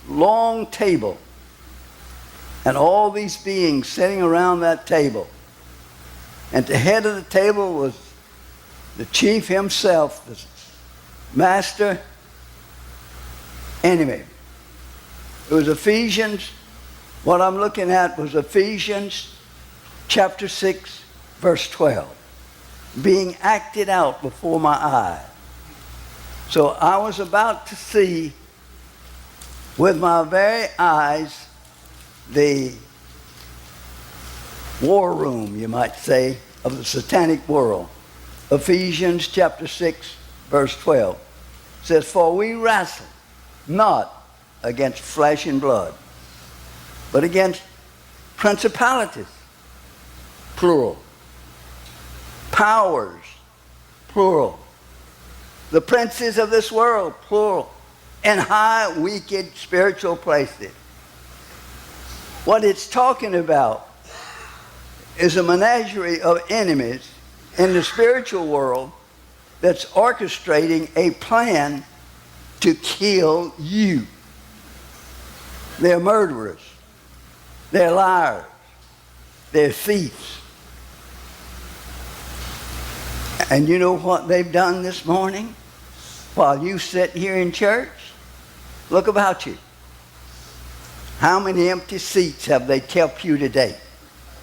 long table, and all these beings sitting around that table. And at the head of the table was the chief himself, the master enemy. It was Ephesians. What I'm looking at was Ephesians chapter 6, verse 12, being acted out before my eyes. So I was about to see with my very eyes the war room, you might say, of the satanic world. Ephesians chapter 6, verse 12 says, "For we wrestle not against flesh and blood, but against principalities," plural, "powers," plural, "the princes of this world," plural, "and high wicked spiritual places." What it's talking about is a menagerie of enemies in the spiritual world that's orchestrating a plan to kill you. They're murderers. They're liars. They're thieves. And you know what they've done this morning while you sit here in church? Look about you. How many empty seats have they kept you today?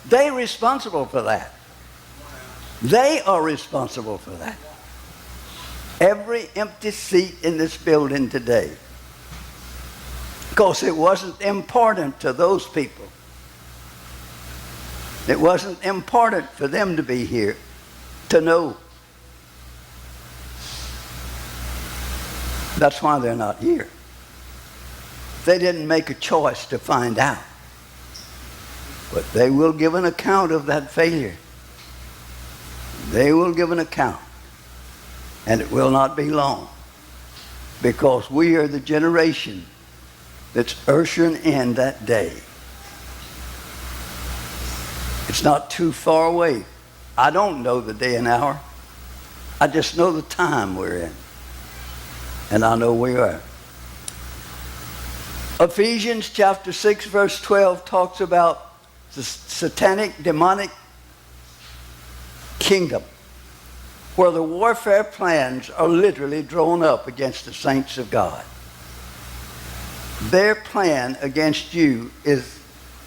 They're responsible for that. They are responsible for that. Every empty seat in this building today. Because it wasn't important to those people. It wasn't important for them to be here to know. That's why they're not here. They didn't make a choice to find out. But they will give an account of that failure. They will give an account. And it will not be long. Because we are the generation that's ushering in that day. It's not too far away. I don't know the day and hour. I just know the time we're in. And I know we are. Ephesians chapter 6 verse 12 talks about the satanic demonic kingdom where the warfare plans are literally drawn up against the saints of God. Their plan against you is,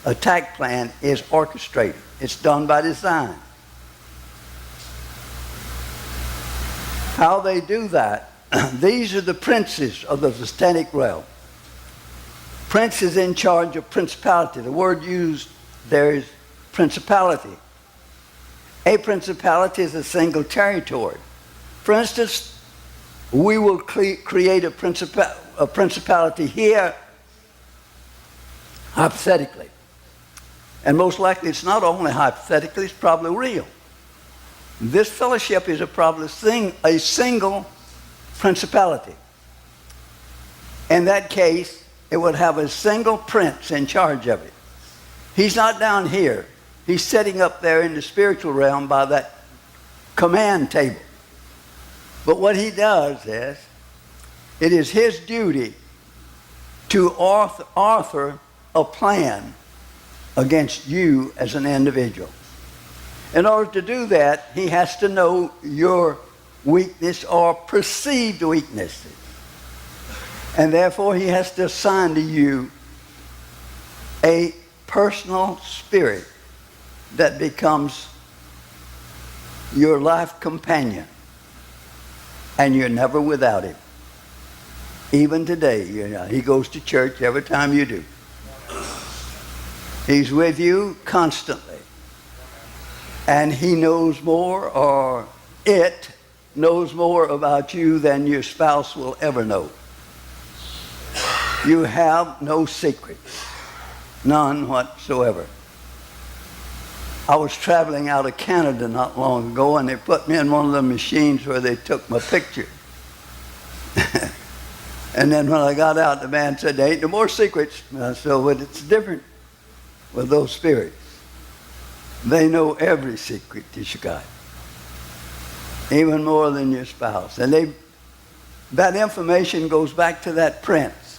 attack plan is orchestrated. It's done by design. How they do that, these are the princes of the satanic realm. Prince is in charge of principality. The word used there is principality. A principality is a single territory. For instance, we will create a principality here, hypothetically. And most likely it's not only hypothetically, it's probably real. This fellowship is a single principality. In that case, it would have a single prince in charge of it. He's not down here. He's sitting up there in the spiritual realm by that command table. But what he does is, it is his duty to author a plan against you as an individual. In order to do that, he has to know your weakness or perceived weaknesses. And therefore, he has to assign to you a personal spirit that becomes your life companion. And you're never without him. Even today, he goes to church every time you do. He's with you constantly. And he knows more, or it knows more about you than your spouse will ever know. You have no secrets. None whatsoever. I was traveling out of Canada not long ago, and they put me in one of the machines where they took my picture. And then when I got out, the man said, "There ain't no more secrets." And I said, "Well, it's different with those spirits. They know every secret that you got, even more than your spouse." And that information goes back to that prince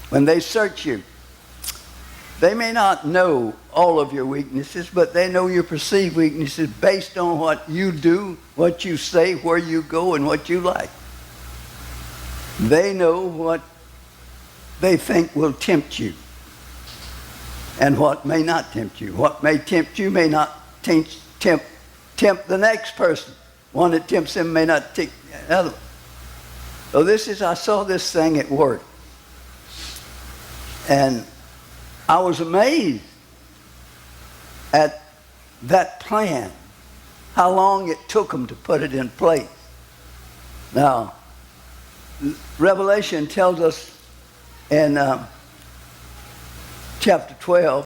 when they search you, they may not know all of your weaknesses, but they know your perceived weaknesses based on what you do, what you say, where you go, and what you like. They know what they think will tempt you and what may not tempt you. What may tempt you may not tempt the next person. One that tempts him may not tempt the other. So I saw this thing at work. And I was amazed at that plan, how long it took them to put it in place. Now, Revelation tells us in chapter 12,